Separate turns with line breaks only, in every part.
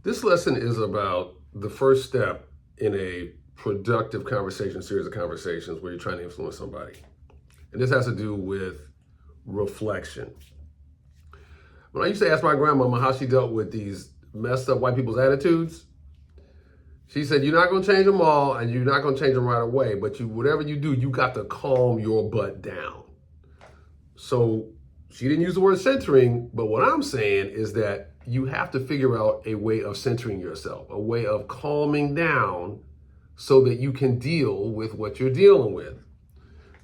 This lesson is about the first step in a productive conversation, series of conversations where you're trying to influence somebody. And this has to do with reflection. When I used to ask my grandmama how she dealt with these messed up white people's attitudes, she said, you're not going to change them all and you're not going to change them right away, but whatever you do, you got to calm your butt down. So she didn't use the word centering, but what I'm saying is that you have to figure out a way of centering yourself, a way of calming down so that you can deal with what you're dealing with.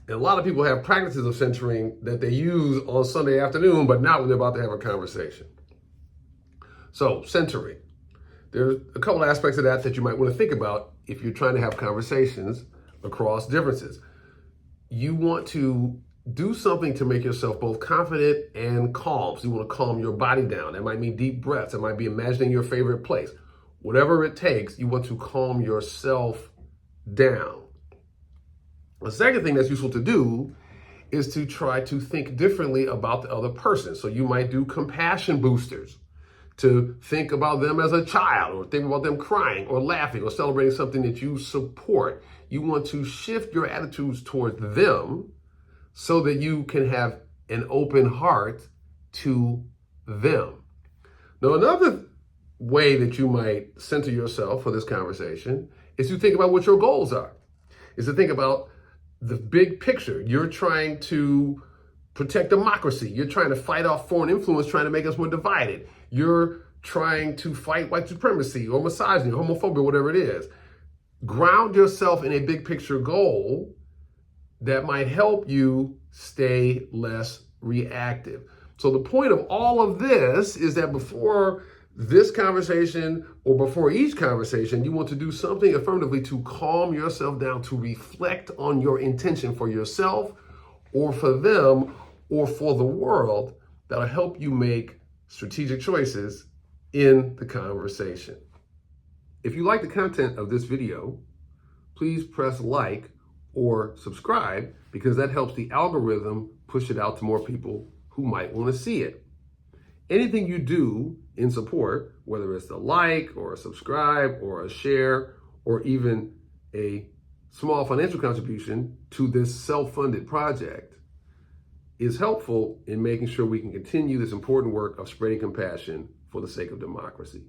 And a lot of people have practices of centering that they use on Sunday afternoon, but not when they're about to have a conversation. So centering. There's a couple aspects of that you might want to think about if you're trying to have conversations across differences. You want to do something to make yourself both confident and calm. So you want to calm your body down. That might mean deep breaths. It might be imagining your favorite place. Whatever it takes, you want to calm yourself down. The second thing that's useful to do is to try to think differently about the other person. So you might do compassion boosters to think about them as a child, or think about them crying or laughing or celebrating something that you support. You want to shift your attitudes toward them so that you can have an open heart to them. Now, another way that you might center yourself for this conversation is to think about what your goals are, is to think about the big picture. You're trying to protect democracy. You're trying to fight off foreign influence, trying to make us more divided. You're trying to fight white supremacy or misogyny, homophobia, whatever it is. Ground yourself in a big picture goal that might help you stay less reactive. So the point of all of this is that before this conversation or before each conversation, you want to do something affirmatively to calm yourself down, to reflect on your intention for yourself or for them or for the world that'll help you make strategic choices in the conversation. If you like the content of this video, please press like or subscribe, because that helps the algorithm push it out to more people who might want to see it. Anything you do in support, whether it's a like or a subscribe or a share or even a small financial contribution to this self-funded project, is helpful in making sure we can continue this important work of spreading compassion for the sake of democracy.